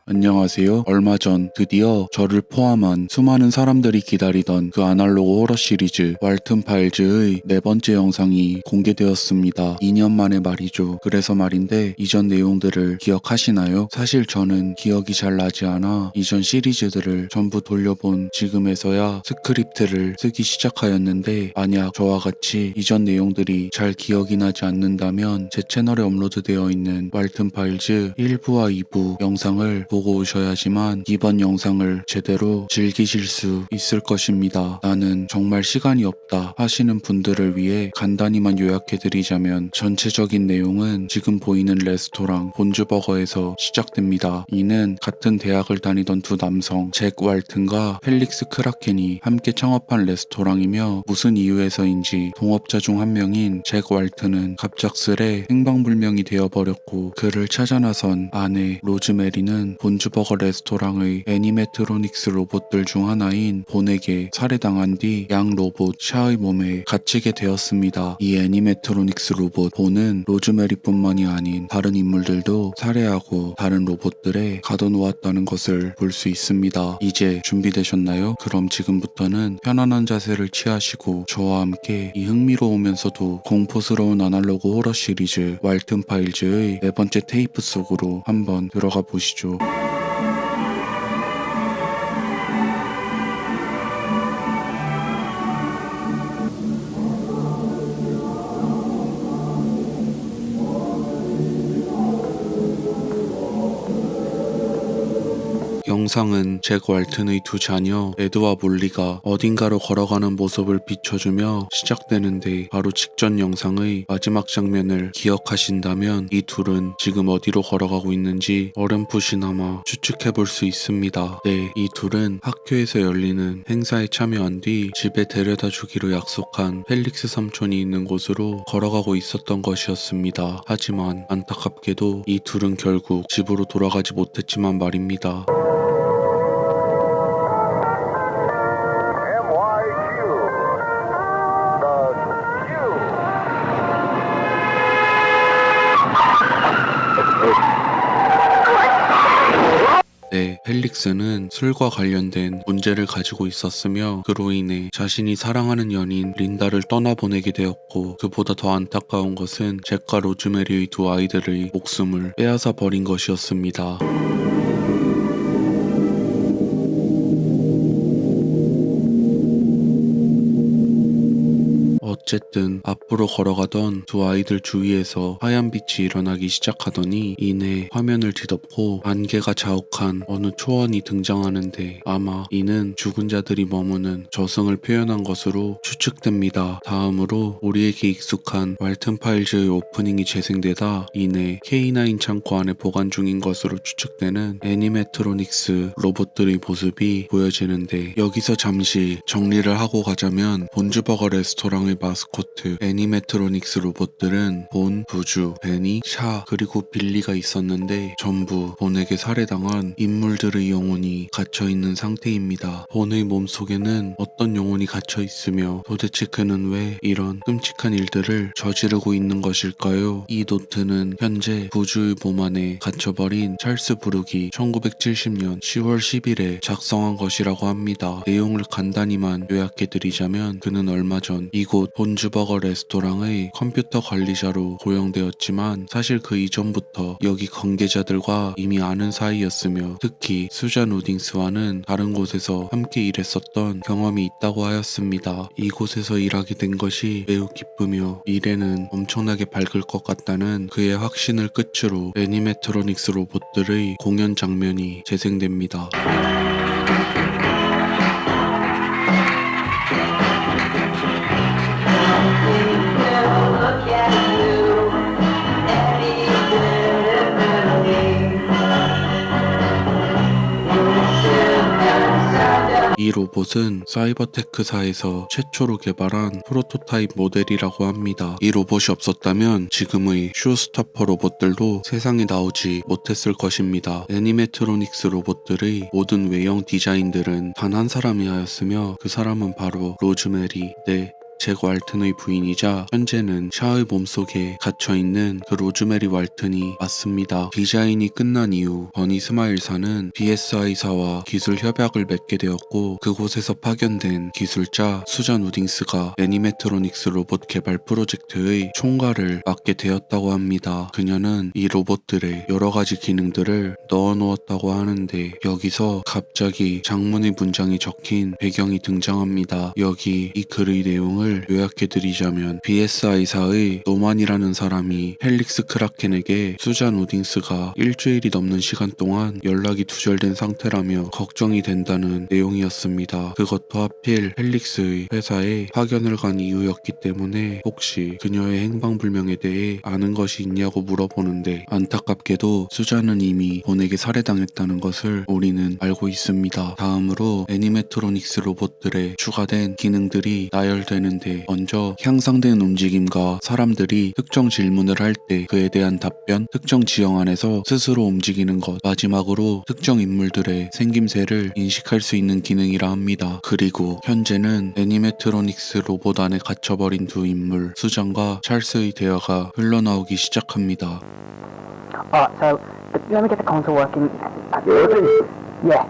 안녕하세요. 얼마 전 드디어 저를 포함한 수많은 사람들이 기다리던 그 아날로그 호러 시리즈 왈튼 파일즈의 네 번째 영상이 공개되었습니다. 2년 만에 말이죠. 그래서 말인데 이전 내용들을 기억하시나요? 사실 저는 기억이 잘 나지 않아 이전 시리즈들을 전부 돌려본 지금에서야 스크립트를 쓰기 시작하였는데, 만약 저와 같이 이전 내용들이 잘 기억이 나지 않는다면 제 채널에 업로드되어 있는 왈튼 파일즈 1부와 2부 영상을 보고 오셔야지만 이번 영상을 제대로 즐기실 수 있을 것입니다. 나는 정말 시간이 없다 하시는 분들을 위해 간단히만 요약해드리자면, 전체적인 내용은 지금 보이는 레스토랑 본즈버거에서 시작됩니다. 이는 같은 대학을 다니던 두 남성 잭 왈튼과 펠릭스 크라켄이 함께 창업한 레스토랑이며, 무슨 이유에서인지 동업자 중 한 명인 잭 왈튼은 갑작스레 행방불명이 되어버렸고, 그를 찾아 나선 아내 로즈메리는 본즈버거 레스토랑의 애니메트로닉스 로봇들 중 하나인 본에게 살해당한 뒤 양 로봇 샤의 몸에 갇히게 되었습니다. 이 애니메트로닉스 로봇 본은 로즈메리뿐만이 아닌 다른 인물들도 살해하고 다른 로봇들에 가둬놓았다는 것을 볼 수 있습니다. 이제 준비되셨나요? 그럼 지금부터는 편안한 자세를 취하시고 저와 함께 이 흥미로우면서도 공포스러운 아날로그 호러 시리즈 왈튼 파일즈의 네 번째 테이프 속으로 한번 들어가 보시죠. 영상은 잭 왈튼의 두 자녀 에드와 몰리가 어딘가로 걸어가는 모습을 비춰주며 시작되는데, 바로 직전 영상의 마지막 장면을 기억하신다면 이 둘은 지금 어디로 걸어가고 있는지 어렴풋이나마 추측해볼 수 있습니다. 네, 이 둘은 학교에서 열리는 행사에 참여한 뒤 집에 데려다 주기로 약속한 펠릭스 삼촌이 있는 곳으로 걸어가고 있었던 것이었습니다. 하지만 안타깝게도 이 둘은 결국 집으로 돌아가지 못했지만 말입니다. 네, 펠릭스는 술과 관련된 문제를 가지고 있었으며, 그로 인해 자신이 사랑하는 연인 린다를 떠나보내게 되었고, 그보다 더 안타까운 것은 잭과 로즈메리의 두 아이들의 목숨을 빼앗아 버린 것이었습니다. 어쨌든 앞으로 걸어가던 두 아이들 주위에서 하얀 빛이 일어나기 시작하더니 이내 화면을 뒤덮고 안개가 자욱한 어느 초원이 등장하는데, 아마 이는 죽은 자들이 머무는 저승을 표현한 것으로 추측됩니다. 다음으로 우리에게 익숙한 왈튼 파일즈의 오프닝이 재생되다 이내 K9 창고 안에 보관 중인 것으로 추측되는 애니메트로닉스 로봇들의 모습이 보여지는데, 여기서 잠시 정리를 하고 가자면 본즈버거 레스토랑의 마스코트 애니메트로닉스 로봇들은 본, 부주, 베니, 샤 그리고 빌리가 있었는데, 전부 본에게 살해당한 인물들의 영혼이 갇혀있는 상태입니다. 본의 몸속에는 어떤 영혼이 갇혀있으며 도대체 그는 왜 이런 끔찍한 일들을 저지르고 있는 것일까요? 이 노트는 현재 부주의 몸 안에 갇혀버린 찰스 브룩이 1970년 10월 10일에 작성한 것이라고 합니다. 내용을 간단히만 요약해드리자면, 그는 얼마 전 이곳 본즈버거 레스토랑의 컴퓨터 관리자로 고용되었지만, 사실 그 이전부터 여기 관계자들과 이미 아는 사이였으며, 특히 수잔 우딩스와는 다른 곳에서 함께 일했었던 경험이 있다고 하였습니다. 이곳에서 일하게 된 것이 매우 기쁘며 미래는 엄청나게 밝을 것 같다는 그의 확신을 끝으로 애니메트로닉스 로봇들의 공연 장면이 재생됩니다. 이 로봇은 사이버테크사에서 최초로 개발한 프로토타입 모델이라고 합니다. 이 로봇이 없었다면 지금의 쇼스토퍼 로봇들도 세상에 나오지 못했을 것입니다. 애니메트로닉스 로봇들의 모든 외형 디자인들은 단 한 사람이 하였으며, 그 사람은 바로 로즈메리, 네, 잭 왈튼의 부인이자 현재는 샤의 몸속에 갇혀있는 그 로즈메리 왈튼이 맞습니다. 디자인이 끝난 이후 버니 스마일사는 BSI사와 기술 협약을 맺게 되었고 그곳에서 파견된 기술자 수잔 우딩스가 애니메트로닉스 로봇 개발 프로젝트의 총괄을 맡게 되었다고 합니다. 그녀는 이 로봇들의 여러가지 기능들을 넣어놓았다고 하는데 여기서 갑자기 장문의 문장이 적힌 배경이 등장합니다. 여기 이 글의 내용을 요약해드리자면 BSI사의 노만이라는 사람이 헬릭스 크라켄에게 수잔 우딩스가 일주일이 넘는 시간 동안 연락이 두절된 상태라며 걱정이 된다는 내용이었습니다. 그것도 하필 헬릭스의 회사에 파견을 간 이유였기 때문에 혹시 그녀의 행방불명에 대해 아는 것이 있냐고 물어보는데 안타깝게도 수잔은 이미 본에게 살해당했다는 것을 우리는 알고 있습니다. 다음으로 애니메트로닉스 로봇들의 추가된 기능들이 나열되는데 먼저 향상된 움직임과 사람들이 특정 질문을 할 때 그에 대한 답변, 특정 지형 안에서 스스로 움직이는 것, 마지막으로 특정 인물들의 생김새를 인식할 수 있는 기능이라 합니다. 그리고 현재는 애니메트로닉스 로봇 안에 갇혀버린 두 인물, 수잔과 찰스의 대화가 흘러나오기 시작합니다. Alright, so let me get the console working. Yeah.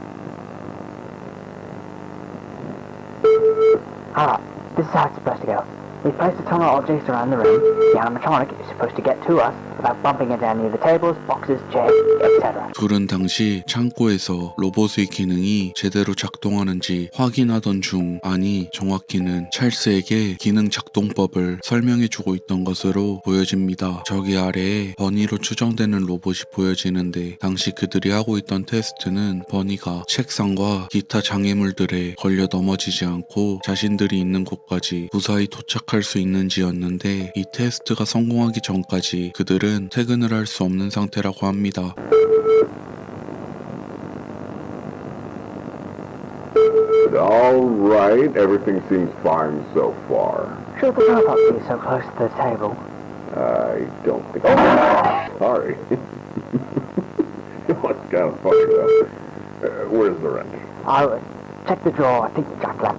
Alright, this is how it's supposed to go. We place the tunnel objects around the room. The animatronic is supposed to get to us without bumping it down near the tables, boxes, chairs, etc. 둘은 당시 창고에서 로봇의 기능이 제대로 작동하는지 확인하던 중, 아니 정확히는 찰스에게 기능 작동법을 설명해주고 있던 것으로 보여집니다. 저기 아래에 버니로 추정되는 로봇이 보여지는데 당시 그들이 하고 있던 테스트는 버니가 책상과 기타 장애물들에 걸려 넘어지지 않고 자신들이 있는 곳까지 무사히 도착할 수 있는지였는데 이 테스트가 성공하기 전까지 그들은 퇴근을 할 수 없는 상태라고 합니다. Alright, everything seems fine so far. Should the robot be so close to the table? I don't think sorry. It's kind of funny though. Where's the wrench? I'll check the drawer. I think the jack left.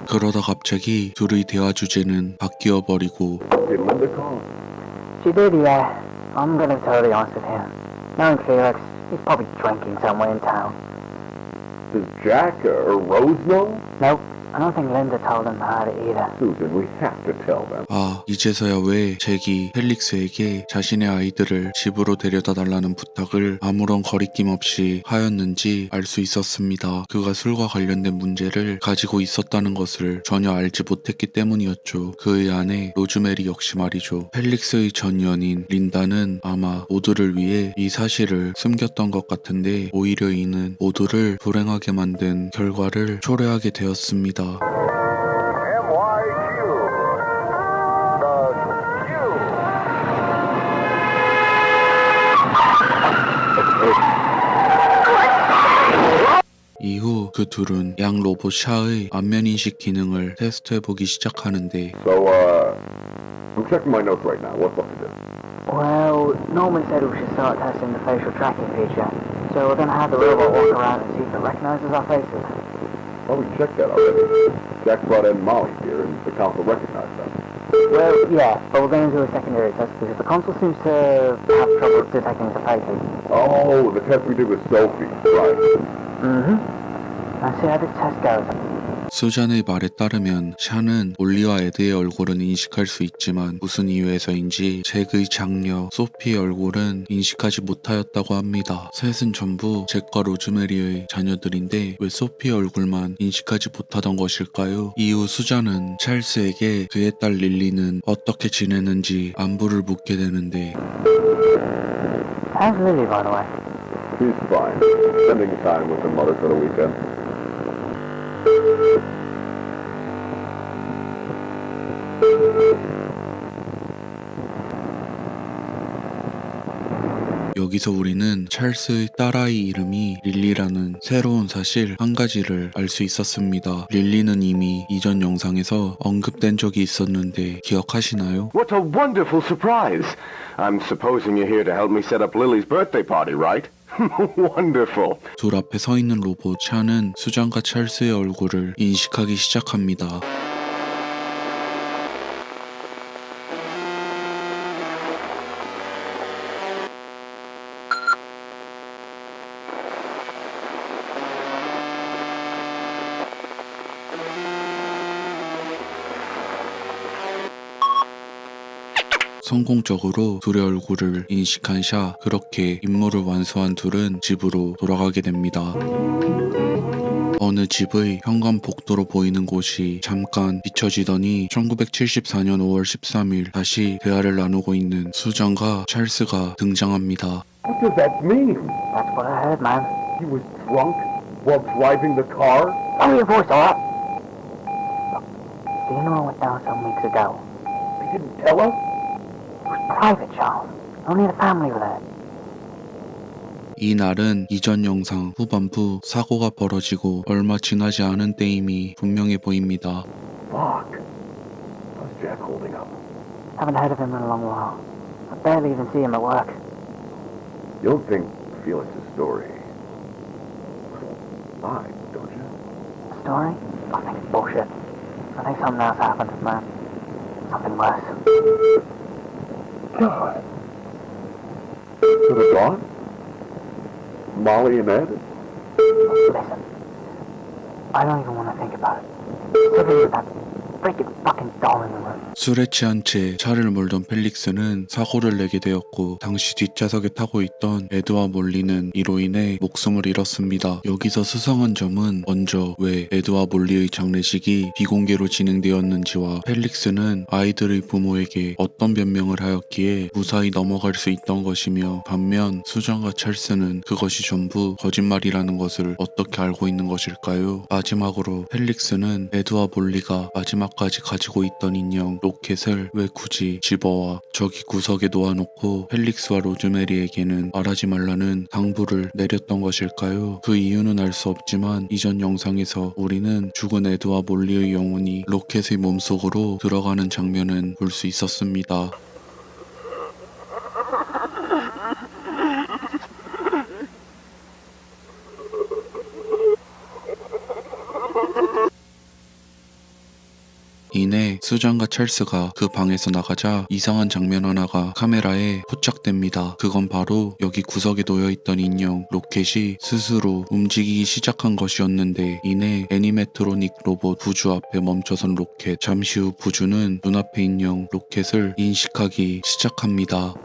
그러다 갑자기 둘의 대화 주제는 바뀌어 버리고 Did Linda call? She did, yeah. I'm gonna be totally honest with you. Knowing Felix, he's probably drinking somewhere in town. Does Jack or Rose know? Nope, I don't think Linda told him about it either. Susan, we have to tell them. 아, 이제서야 왜 잭이 헬릭스에게 자신의 아이들을 집으로 데려다 달라는 부탁을 아무런 거리낌 없이 하였는지 알 수 있었습니다. 그가 술과 관련된 문제를 가지고 있었다는 것을 전혀 알지 못했기 때문이었죠. 그의 아내 로즈메리 역시 말이죠. 헬릭스의 전 연인 린다는 아마 모두를 위해 이 사실을 숨겼던 것 같은데 오히려 이는 모두를 불행하게 만든 결과를 초래하게 되었습니다. MYQ. 이후 그 둘은 양 로봇 샤의 안면인식 기능을 테스트해보기 시작하는데 So, I'm checking my notes right now. What's up to this? Well, Norman said we should start testing the facial tracking feature. So we're gonna have the robot walk around and see if it recognizes our faces. Oh, we checked that already. Jack brought in Molly here, and the council recognized them. Well, yeah, but we're going to do a secondary test because the console seems to have trouble detecting the faces. Oh, the test we did with Sophie. Right. Let's see how this test goes. 수잔의 말에 따르면 샤는 올리와 에드의 얼굴은 인식할 수 있지만 무슨 이유에서인지 잭의 장녀 소피의 얼굴은 인식하지 못하였다고 합니다. 셋은 전부 잭과 로즈메리의 자녀들인데 왜 소피의 얼굴만 인식하지 못하던 것일까요? 이후 수잔은 찰스에게 그의 딸 릴리는 어떻게 지내는지 안부를 묻게 되는데 How's Lily, by the way? She's fine. Spending time with her mother for the weekend. 여기서 우리는 찰스의 딸아이 이름이 릴리라는 새로운 사실 한 가지를 알 수 있었습니다. 릴리는 이미 이전 영상에서 언급된 적이 있었는데 기억하시나요? What a wonderful surprise. I'm supposing you're here to help me set up Lily's birthday party, right? Wonderful. 둘 앞에 서 있는 로봇 샤는 수잔과 찰스의 얼굴을 인식하기 시작합니다. 성공적으로 둘의 얼굴을 인식한 샤, 그렇게 임무를 완수한 둘은 집으로 돌아가게 됩니다. 어느 집의 현관 복도로 보이는 곳이 잠깐 비춰지더니 1974년 5월 13일 다시 대화를 나누고 있는 수잔과 찰스가 등장합니다. What does that mean? That's what I heard, man. He was drunk while driving the car? Lower your voice, alright? Look, the funeral went down some weeks ago. They didn't tell us? It was private, Charles. Only the family were there. 이 날은 이전 영상 후반부 사고가 벌어지고 얼마 지나지 않은 때임이 분명해 보입니다. Fuck. How's Jack holding up? Haven't heard of him in a long while. I barely even see him at work. You don't think Felix's story lied, don't you? The story? I think it's bullshit. I think something else happened, man. Something worse. God. So they're gone? Molly and Ed? Listen, I don't even want to think about it. Sitting with that freaking fucking doll in the room. 술에 취한 채 차를 몰던 펠릭스는 사고를 내게 되었고 당시 뒷좌석에 타고 있던 에드와 몰리는 이로 인해 목숨을 잃었습니다. 여기서 수상한 점은 먼저 왜 에드와 몰리의 장례식이 비공개로 진행되었는지와 펠릭스는 아이들의 부모에게 어떤 변명을 하였기에 무사히 넘어갈 수 있던 것이며, 반면 수잔과 찰스는 그것이 전부 거짓말이라는 것을 어떻게 알고 있는 것일까요? 마지막으로 펠릭스는 에드와 몰리가 마지막까지 가지고 있던 인형 로켓을 왜 굳이 집어와 저기 구석에 놓아놓고 펠릭스와 로즈메리에게는 말하지 말라는 당부를 내렸던 것일까요? 그 이유는 알 수 없지만 이전 영상에서 우리는 죽은 에드와 몰리의 영혼이 로켓의 몸속으로 들어가는 장면은 볼 수 있었습니다. 이내 수잔과 찰스가 그 방에서 나가자 이상한 장면 하나가 카메라에 포착됩니다. 그건 바로 여기 구석에 놓여있던 인형 로켓이 스스로 움직이기 시작한 것이었는데, 이내 애니메트로닉 로봇 부주 앞에 멈춰선 로켓, 잠시 후 부주는 눈앞에 인형 로켓을 인식하기 시작합니다.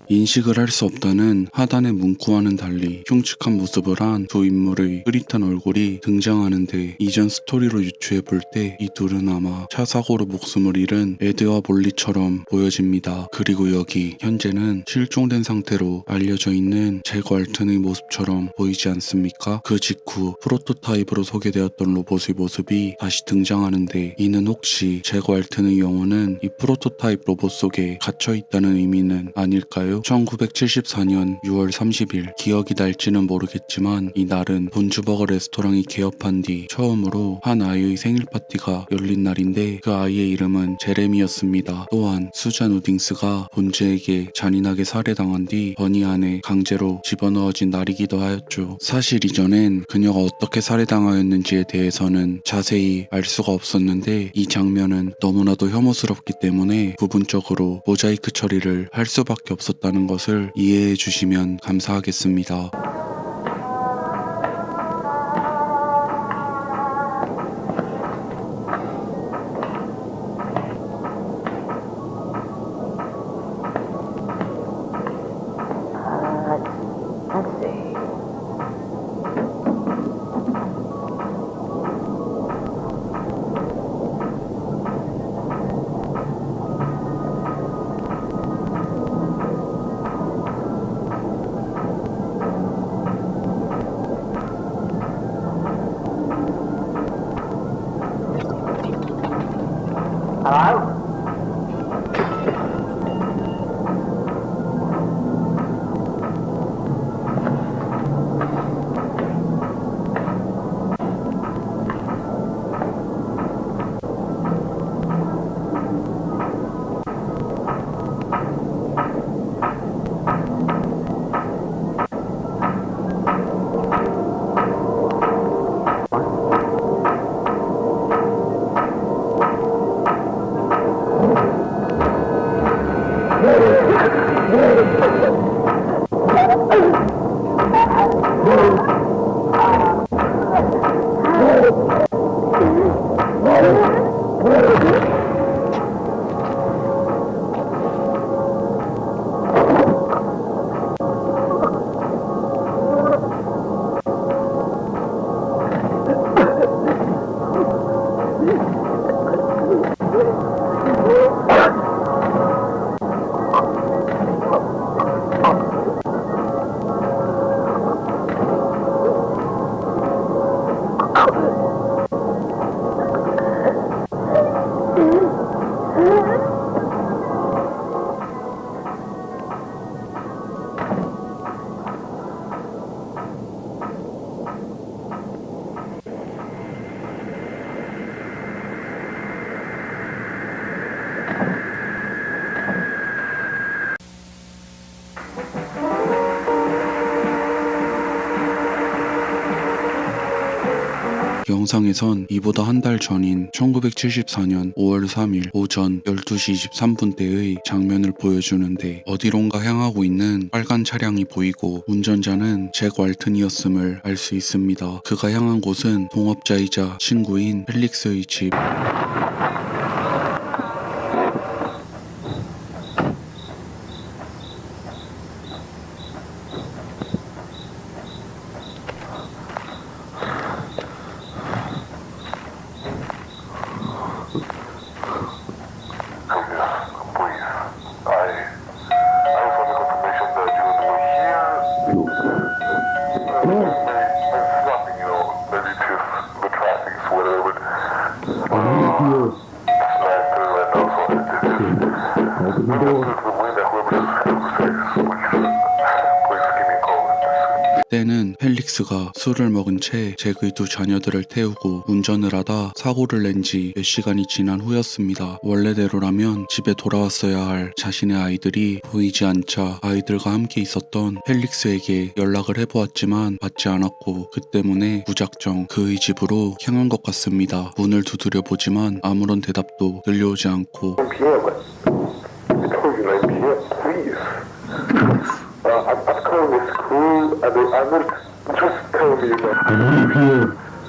인식을 할 수 없다는 하단의 문구와는 달리 흉측한 모습을 한 두 인물의 흐릿한 얼굴이 등장하는데, 이전 스토리로 유추해 볼 때 이 둘은 아마 차 사고로 목숨을 잃은 에드와 몰리처럼 보여집니다. 그리고 여기 현재는 실종된 상태로 알려져 있는 잭 왈튼의 모습처럼 보이지 않습니까? 그 직후 프로토타입으로 소개되었던 로봇의 모습이 다시 등장하는데, 이는 혹시 잭 왈튼의 영혼은 이 프로토타입 로봇 속에 갇혀 있다는 의미는 아닐까요? 1974년 6월 30일, 기억이 날지는 모르겠지만 이 날은 본주버거 레스토랑이 개업한 뒤 처음으로 한 아이의 생일 파티가 열린 날인데, 그 아이의 이름은 제레미였습니다. 또한 수잔 우딩스가 본주에게 잔인하게 살해당한 뒤 버니 안에 강제로 집어넣어진 날이기도 하였죠. 사실 이전엔 그녀가 어떻게 살해당하였는지에 대해서는 자세히 알 수가 없었는데, 이 장면은 너무나도 혐오스럽기 때문에 부분적으로 모자이크 처리를 할 수밖에 없었다는 것을 이해해 주시면 감사하겠습니다. Let's see. 영상에선 이보다 한 달 전인 1974년 5월 3일 오전 12시 23분대의 장면을 보여주는데 어디론가 향하고 있는 빨간 차량이 보이고 운전자는 잭 왈튼이었음을 알 수 있습니다. 그가 향한 곳은 동업자이자 친구인 펠릭스의 집. 때는 펠릭스가 술을 먹은 채 잭의 두 자녀들을 태우고 운전을 하다 사고를 낸 지 몇 시간이 지난 후였습니다. 원래대로라면 집에 돌아왔어야 할 자신의 아이들이 보이지 않자 아이들과 함께 있었던 펠릭스에게 연락을 해보았지만 받지 않았고 그 때문에 무작정 그의 집으로 향한 것 같습니다. 문을 두드려 보지만 아무런 대답도 들려오지 않고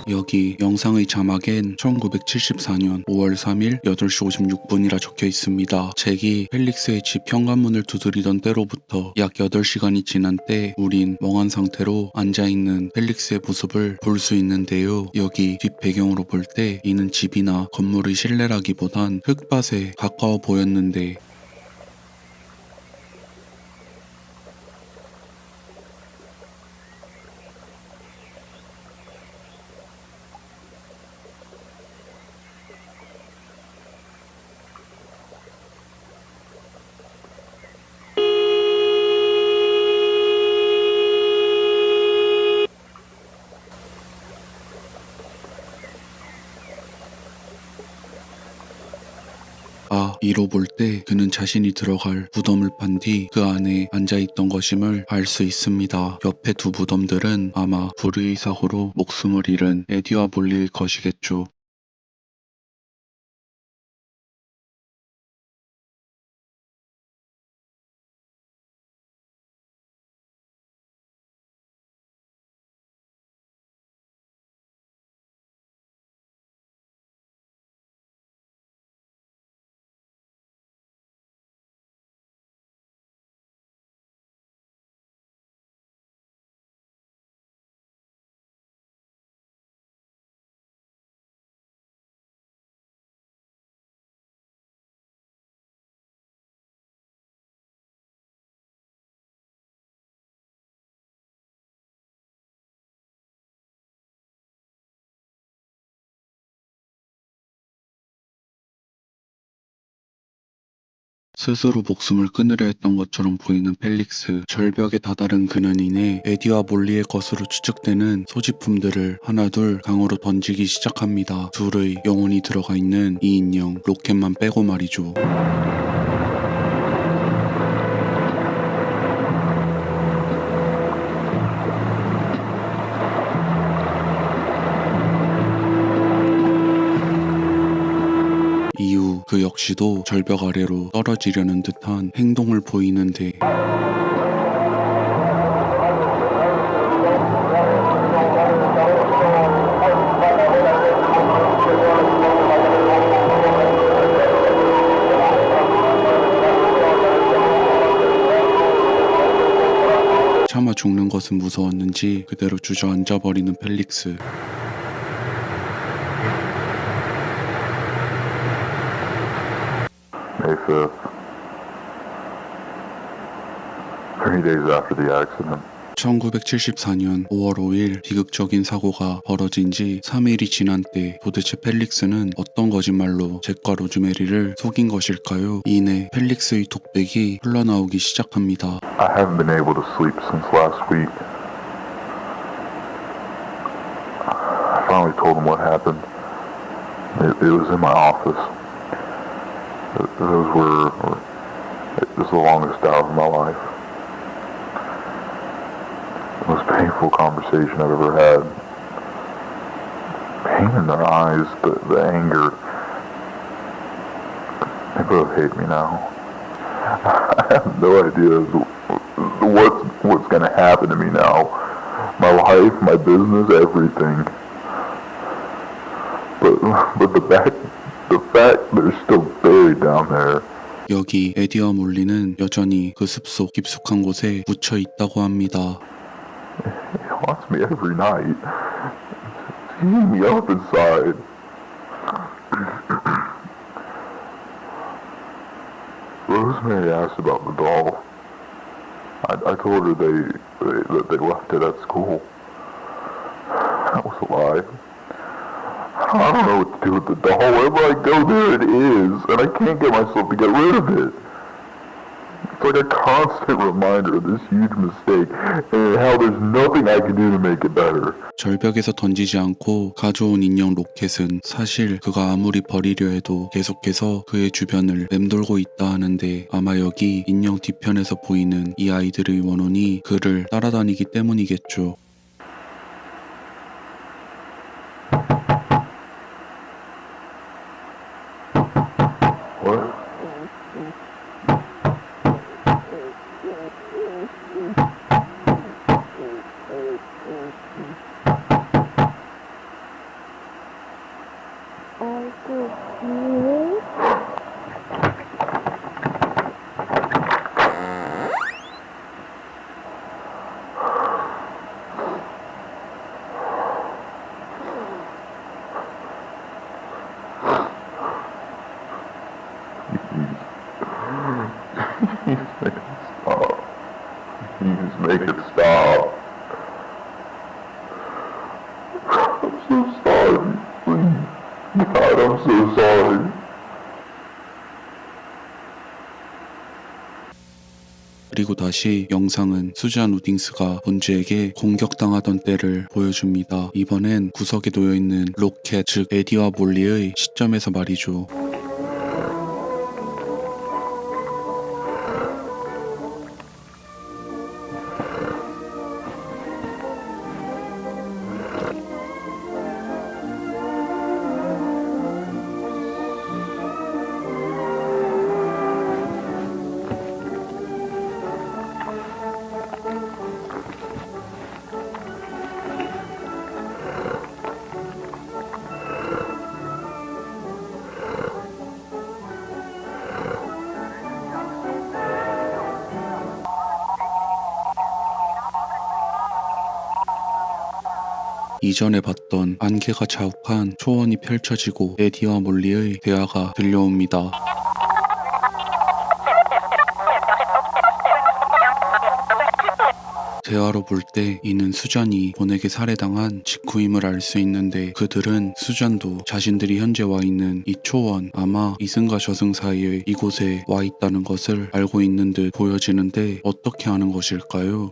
여기 영상의 자막엔 1974년 5월 3일 8시 56분이라 적혀 있습니다. 잭이 펠릭스의 집 현관문을 두드리던 때로부터 약 8시간이 지난 때 우린 멍한 상태로 앉아있는 펠릭스의 모습을 볼 수 있는데요. 여기 뒷 배경으로 볼 때 이는 집이나 건물의 실내라기보단 흙밭에 가까워 보였는데 이로 볼 때 그는 자신이 들어갈 무덤을 판 뒤 그 안에 앉아있던 것임을 알 수 있습니다. 옆에 두 무덤들은 아마 불의 사고로 목숨을 잃은 에디와 몰리의 것이겠죠. 스스로 목숨을 끊으려 했던 것처럼 보이는 펠릭스. 절벽에 다다른 그는 인해 에디와 몰리의 것으로 추측되는 소지품들을 하나둘 강으로 던지기 시작합니다. 둘의 영혼이 들어가 있는 이 인형 로켓만 빼고 말이죠. 이후 그 역시도 절벽 아래로 떨어지려는 듯한 행동을 보이는데 차마 죽는 것은 무서웠는지 그대로 주저앉아버리는 펠릭스. May 5th, 3 days after the accident. 1974년 5월 5일 비극적인 사고가 벌어진 지 3일이 지난 때 도대체 펠릭스는 어떤 거짓말로 잭과 로즈메리를 속인 것일까요? 이내 펠릭스의 독백이 흘러나오기 시작합니다. I haven't been able to sleep since last week. I finally told him what happened. It was in my office. It was the longest hour of my life. The most painful conversation I've ever had. pain in their eyes, the anger. They both hate me now. I have no idea what's going to happen to me now. My life, my business, everything. But the fact they're still buried down there. 여기 에디와 몰리는 여전히 그 숲속 깊숙한 곳에 묻혀 있다고 합니다. It haunts me every night. It's eating me up inside. Rosemary asked about the doll. I told her that they left it at school. That was a lie. I don't know what to do with the doll. Wherever I go, there it is, and I can't get myself to get rid of it. It's like a constant reminder of this huge mistake and how there's nothing I can do to make it better. 절벽에서 던지지 않고 가져온 인형 로켓은 사실 그가 아무리 버리려 해도 계속해서 그의 주변을 맴돌고 있다 하는데 아마 여기 인형 뒤편에서 보이는 이 아이들의 원혼이 그를 따라다니기 때문이겠죠. What? Please make it stop. I'm so sorry. Please. God, I'm so sorry. 그리고 다시 영상은 수잔 우딩스가 본주에게 공격당하던 때를 보여줍니다. 이번엔 구석에 놓여있는 로켓, 즉 에디와 몰리의 시점에서 말이죠. 이전에 봤던 안개가 자욱한 초원이 펼쳐지고 에디와 몰리의 대화가 들려옵니다. 대화로 볼 때 이는 수잔이 본에게 살해당한 직후임을 알 수 있는데 그들은 수잔도 자신들이 현재 와 있는 이 초원, 아마 이승과 저승 사이의 이곳에 와 있다는 것을 알고 있는 듯 보여지는데 어떻게 아는 것일까요?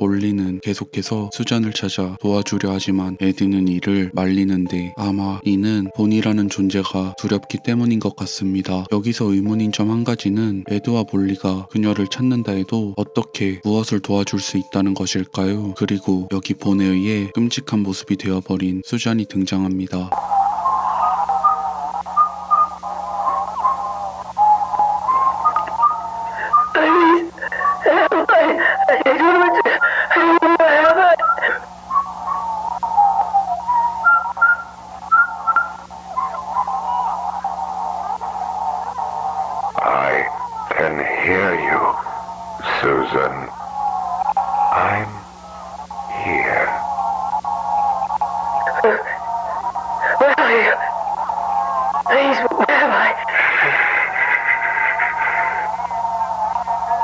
올리는 계속해서 수잔을 찾아 도와주려 하지만 에디는 이를 말리는데 아마 이는 본이라는 존재가 두렵기 때문인 것 같습니다. 여기서 의문인 점 한 가지는 에드와 몰리가 그녀를 찾는다 해도 어떻게 무엇을 도와줄 수 있다는 것일까요? 그리고 여기 본에 의해 끔찍한 모습이 되어버린 수잔이 등장합니다. I can hear you, Susan. I'm here. Where are you? Please, where am I?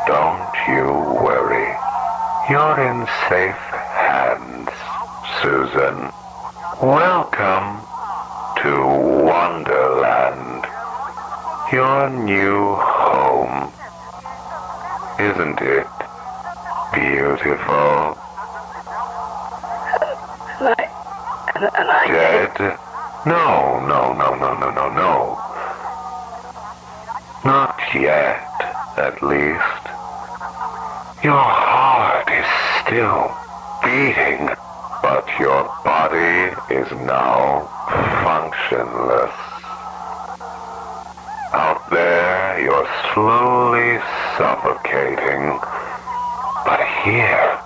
Don't you worry. You're in safe hands, Susan. Welcome to Wonderland, your new home. Isn't it beautiful? And I Dead? No. Not yet, at least. Your heart is still beating, but your body is now functionless. Out there, you're slowly suffocating, but here,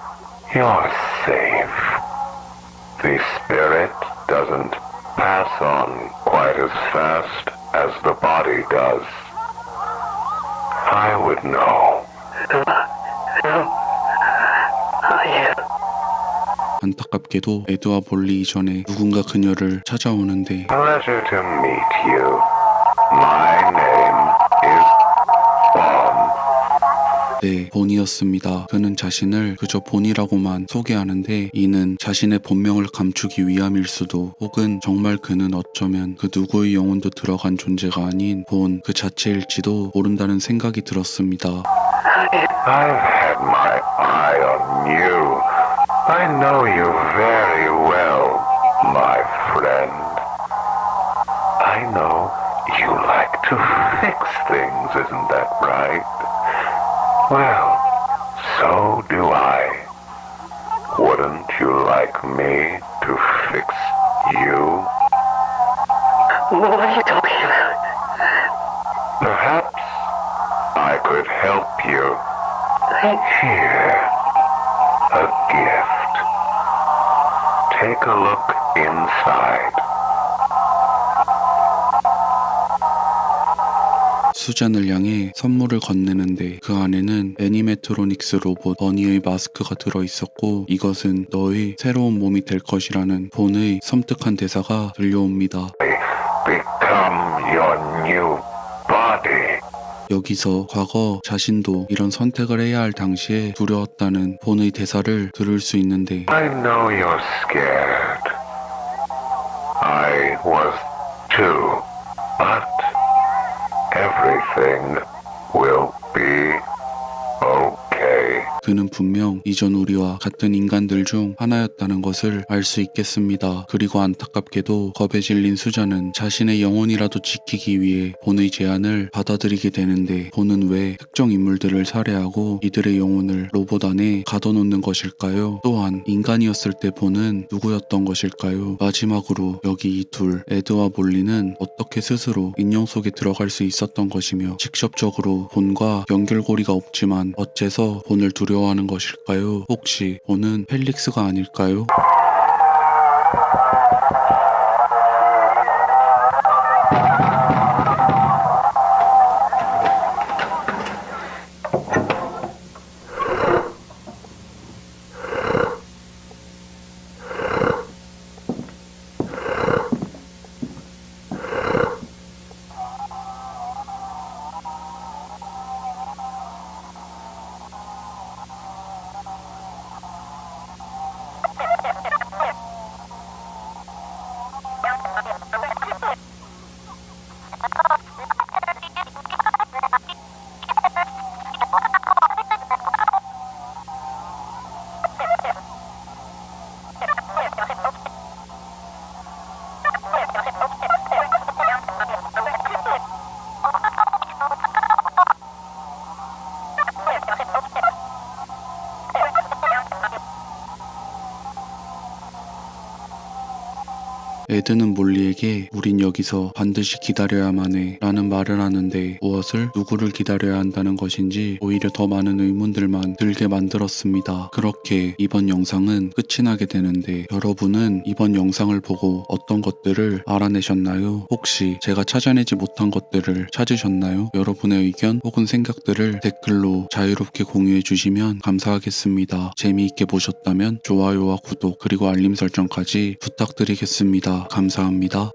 you're safe. The spirit doesn't pass on quite as fast as the body does. I would know. 안타깝게도 에드와 볼리 이전에 누군가 그녀를 찾아오는데 Pleasure to meet you. My name is Bond. 네, 본이었습니다. 그는 자신을 그저 본이라고만 소개하는데 이는 자신의 본명을 감추기 위함일 수도 혹은 정말 그는 어쩌면 그 누구의 영혼도 들어간 존재가 아닌 본 그 자체일지도 모른다는 생각이 들었습니다. I've had my eye on you. I know you very well, my friend. I know you like to fix things, isn't that right? Well, so do I. Wouldn't you like me to fix you? What are you talking about? Perhaps I could help you. Here, a gift. Take a look inside. 수잔을 향해 선물을 건네는데 그 안에는 애니메트로닉스 로봇 버니의 마스크가 들어있었고 이것은 너의 새로운 몸이 될 것이라는 본의 섬뜩한 대사가 들려옵니다. Become your new body. 여기서 과거 자신도 이런 선택을 해야 할 당시에 두려웠다는 본의 대사를 들을 수 있는데 I know you're scared. I was too. But everything will be okay. 그는 분명 이전 우리와 같은 인간들 중 하나였다는 것을 알 수 있겠습니다. 그리고 안타깝게도 겁에 질린 수잔은 자신의 영혼이라도 지키기 위해 본의 제안을 받아들이게 되는데 본은 왜 특정 인물들을 살해하고 이들의 영혼을 로봇 안에 가둬놓는 것일까요? 또한 인간이었을 때 본은 누구였던 것일까요? 마지막으로 여기 이 둘 에드와 몰리는 어떻게 스스로 인형 속에 들어갈 수 있었던 것이며 직접적으로 본과 연결고리가 없지만 어째서 본을 두려워하는 것일까요? 혹시 본은 펠릭스가 아닐까요? 에드는 몰리에게 우린 여기서 반드시 기다려야만 해 라는 말을 하는데 무엇을 누구를 기다려야 한다는 것인지 오히려 더 많은 의문들만 들게 만들었습니다. 그렇게 이번 영상은 끝이 나게 되는데 여러분은 이번 영상을 보고 어떤 것들을 알아내셨나요? 혹시 제가 찾아내지 못한 것들을 찾으셨나요? 여러분의 의견 혹은 생각들을 댓글로 자유롭게 공유해 주시면 감사하겠습니다. 재미있게 보셨다면 좋아요와 구독 그리고 알림 설정까지 부탁드리겠습니다. 감사합니다.